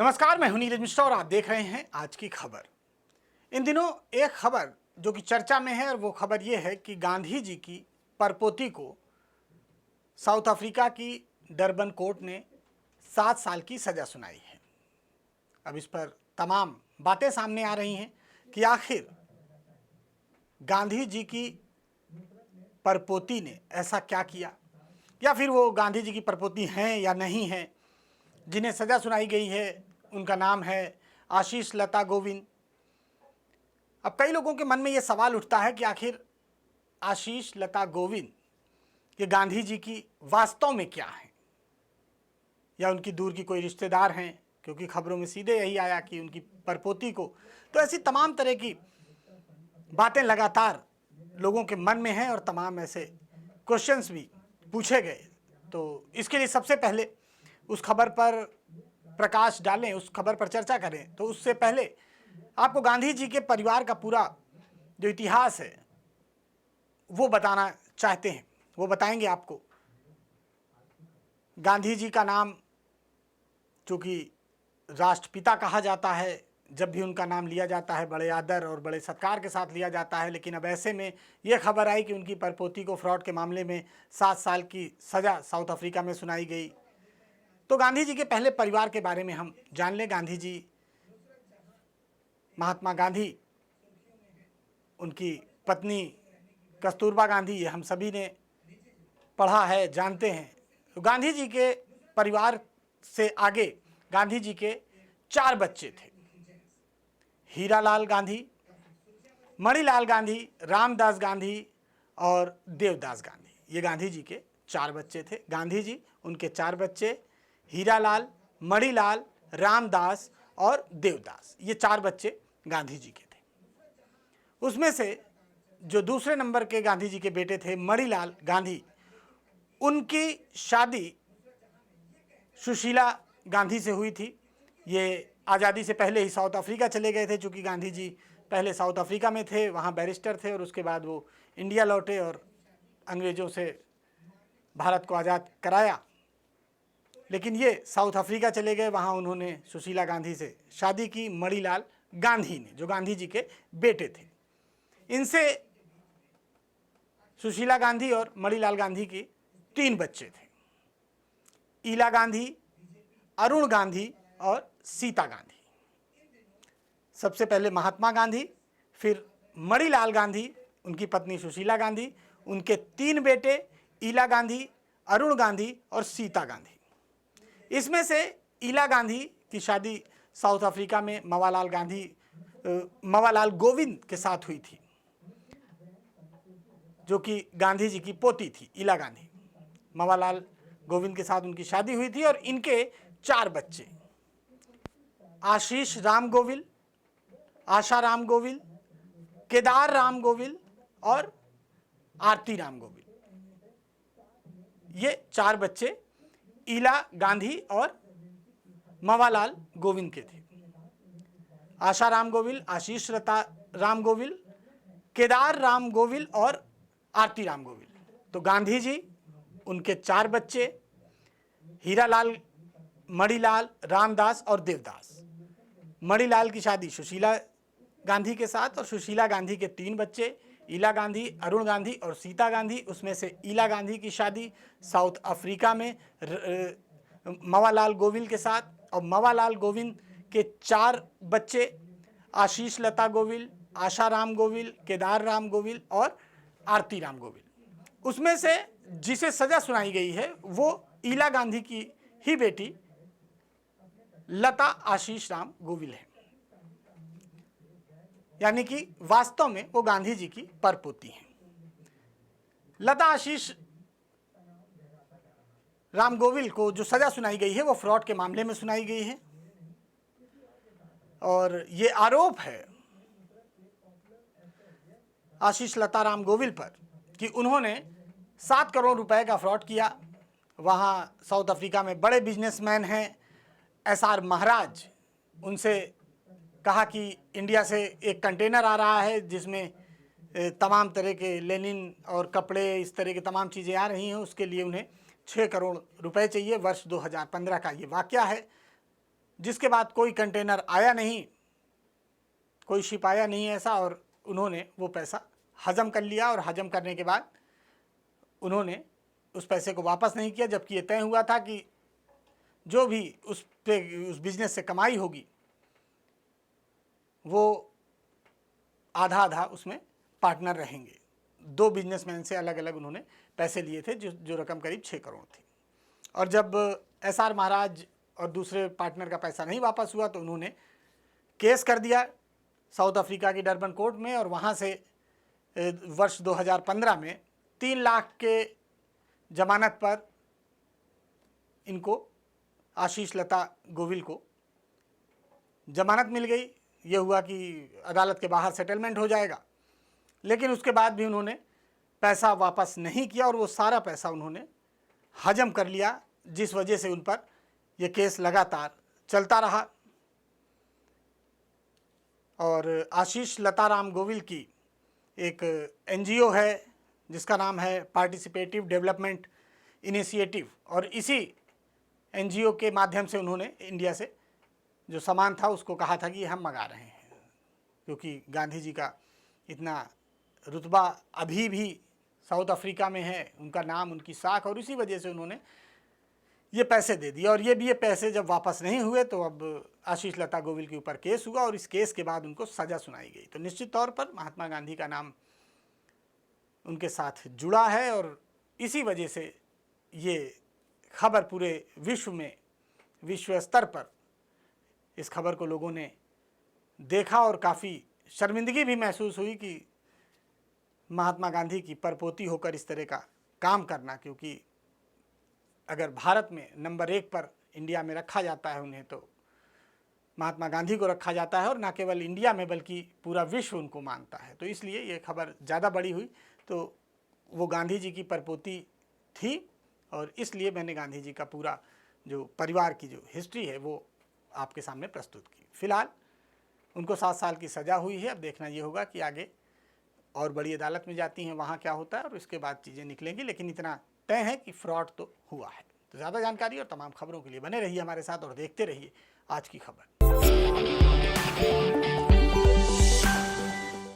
नमस्कार, मैं हूं नीरज मिश्रा और आप देख रहे हैं आज की खबर। इन दिनों एक खबर जो कि चर्चा में है और वो खबर ये है कि गांधी जी की परपोती को साउथ अफ्रीका की डरबन कोर्ट ने 7 साल की सज़ा सुनाई है। अब इस पर तमाम बातें सामने आ रही हैं कि आखिर गांधी जी की परपोती ने ऐसा क्या किया, या फिर वो गांधी जी की परपोती हैं या नहीं हैं। जिन्हें सज़ा सुनाई गई है उनका नाम है आशीष लता गोविंद। अब कई लोगों के मन में ये सवाल उठता है कि आखिर आशीष लता गोविंद ये गांधी जी की वास्तव में क्या हैं, या उनकी दूर की कोई रिश्तेदार हैं, क्योंकि खबरों में सीधे यही आया कि उनकी परपोती को। तो ऐसी तमाम तरह की बातें लगातार लोगों के मन में हैं और तमाम ऐसे क्वेश्चंस भी पूछे गए। तो इसके लिए सबसे पहले उस खबर पर प्रकाश डालें, उस खबर पर चर्चा करें, तो उससे पहले आपको गांधी जी के परिवार का पूरा जो इतिहास है वो बताना चाहते हैं, वो बताएंगे आपको। गांधी जी का नाम चूँकि राष्ट्रपिता कहा जाता है, जब भी उनका नाम लिया जाता है बड़े आदर और बड़े सत्कार के साथ लिया जाता है, लेकिन अब ऐसे में यह खबर आई कि उनकी परपोती को फ्रॉड के मामले में 7 साल की सज़ा साउथ अफ्रीका में सुनाई गई। तो गांधी जी के पहले परिवार के बारे में हम जान लें। गांधी जी, महात्मा गांधी, उनकी पत्नी कस्तूरबा गांधी, ये हम सभी ने पढ़ा है, जानते हैं। तो गांधी जी के परिवार से आगे गांधी जी के 4 बच्चे थे। हीरालाल गांधी, मणिलाल गांधी, रामदास गांधी और देवदास गांधी, ये गांधी जी के 4 बच्चे थे। गांधी जी, उनके 4 बच्चे हीरालाल, मणिलाल, रामदास और देवदास, ये 4 बच्चे गांधी जी के थे। उसमें से जो दूसरे नंबर के गांधी जी के बेटे थे मणिलाल गांधी, उनकी शादी सुशीला गांधी से हुई थी। ये आज़ादी से पहले ही साउथ अफ्रीका चले गए थे, चूँकि गांधी जी पहले साउथ अफ्रीका में थे, वहाँ बैरिस्टर थे, और उसके बाद वो इंडिया लौटे और अंग्रेज़ों से भारत को आज़ाद कराया। लेकिन ये साउथ अफ्रीका चले गए, वहाँ उन्होंने सुशीला गांधी से शादी की, मणिलाल गांधी ने, जो गांधी जी के बेटे थे। इनसे सुशीला गांधी और मणिलाल गांधी की 3 बच्चे थे, ईला गांधी, अरुण गांधी और सीता गांधी। सबसे पहले महात्मा गांधी, फिर मणिलाल गांधी, उनकी पत्नी सुशीला गांधी, उनके 3 बेटे ईला गांधी, अरुण गांधी और सीता गांधी। इसमें से ईला गांधी की शादी साउथ अफ्रीका में मवालाल गोविंद के साथ हुई थी, जो कि गांधी जी की पोती थी। ईला गांधी, मवालाल गोविंद के साथ उनकी शादी हुई थी और इनके 4 बच्चे आशीष राम गोविल, आशा राम गोविल, केदार राम गोविल और आरती राम गोविल, ये 4 बच्चे ईला गांधी और मवालाल गोविंद के थे। आशा राम गोविल, आशीष लता राम गोविल, केदार राम गोविल और आरती राम गोविल। तो गांधी जी, उनके 4 बच्चे हीरालाल, मणिलाल, रामदास और देवदास। मणिलाल की शादी सुशीला गांधी के साथ, और सुशीला गांधी के 3 बच्चे ईला गांधी, अरुण गांधी और सीता गांधी। उसमें से ईला गांधी की शादी साउथ अफ्रीका में मवालाल गोविल के साथ, और मवालाल गोविंद के 4 बच्चे आशीष लता गोविल, आशा राम गोविल, केदार राम गोविल और आरती राम गोविल। उसमें से जिसे सज़ा सुनाई गई है वो ईला गांधी की ही बेटी लता आशीष राम गोविल है, यानी कि वास्तव में वो गांधी जी की परपोती हैं। लता आशीष राम गोविल को जो सज़ा सुनाई गई है वो फ्रॉड के मामले में सुनाई गई है, और ये आरोप है आशीष लता राम गोविल पर कि उन्होंने 7 करोड़ रुपए का फ्रॉड किया। वहाँ साउथ अफ्रीका में बड़े बिजनेसमैन हैं SR महाराज, उनसे कहा कि इंडिया से एक कंटेनर आ रहा है जिसमें तमाम तरह के लेनिन और कपड़े, इस तरह की तमाम चीज़ें आ रही हैं, उसके लिए उन्हें 6 करोड़ रुपए चाहिए। वर्ष 2015 का ये वाक़या है, जिसके बाद कोई कंटेनर आया नहीं, कोई शिप आया नहीं ऐसा, और उन्होंने वो पैसा हजम कर लिया। और हजम करने के बाद उन्होंने उस पैसे को वापस नहीं किया, जबकि ये तय हुआ था कि जो भी उस बिजनेस से कमाई होगी वो आधा आधा उसमें पार्टनर रहेंगे। दो बिजनेसमैन से अलग अलग उन्होंने पैसे लिए थे, जो रकम करीब 6 करोड़ थी। और जब SR महाराज और दूसरे पार्टनर का पैसा नहीं वापस हुआ तो उन्होंने केस कर दिया साउथ अफ्रीका की डरबन कोर्ट में, और वहाँ से वर्ष 2015 में 3 लाख के जमानत पर इनको, आशीष लता गोविल को जमानत मिल गई। ये हुआ कि अदालत के बाहर सेटलमेंट हो जाएगा, लेकिन उसके बाद भी उन्होंने पैसा वापस नहीं किया और वो सारा पैसा उन्होंने हजम कर लिया, जिस वजह से उन पर यह केस लगातार चलता रहा। और आशीष लताराम गोविल की एक NGO है जिसका नाम है पार्टिसिपेटिव डेवलपमेंट इनिशिएटिव, और इसी NGO के माध्यम से उन्होंने इंडिया से जो सामान था उसको कहा था कि हम मंगा रहे हैं, क्योंकि गांधी जी का इतना रुतबा अभी भी साउथ अफ्रीका में है, उनका नाम, उनकी साख, और इसी वजह से उन्होंने ये पैसे दे दिए। और ये पैसे जब वापस नहीं हुए तो अब आशीष लता गोविल के ऊपर केस हुआ, और इस केस के बाद उनको सज़ा सुनाई गई। तो निश्चित तौर पर महात्मा गांधी का नाम उनके साथ जुड़ा है, और इसी वजह से ये खबर पूरे विश्व में, विश्व स्तर पर इस खबर को लोगों ने देखा, और काफ़ी शर्मिंदगी भी महसूस हुई कि महात्मा गांधी की परपोती होकर इस तरह का काम करना। क्योंकि अगर भारत में नंबर 1 पर इंडिया में रखा जाता है उन्हें, तो महात्मा गांधी को रखा जाता है, और ना केवल इंडिया में बल्कि पूरा विश्व उनको मानता है। तो इसलिए ये खबर ज़्यादा बड़ी हुई। तो वो गांधी जी की परपोती थी, और इसलिए मैंने गांधी जी का पूरा जो परिवार की जो हिस्ट्री है वो आपके सामने प्रस्तुत की। फिलहाल उनको 7 साल की सज़ा हुई है। अब देखना ये होगा कि आगे और बड़ी अदालत में जाती हैं, वहाँ क्या होता है, और उसके बाद चीज़ें निकलेंगी। लेकिन इतना तय है कि फ्रॉड तो हुआ है। तो ज़्यादा जानकारी और तमाम खबरों के लिए बने रहिए हमारे साथ और देखते रहिए आज की खबर।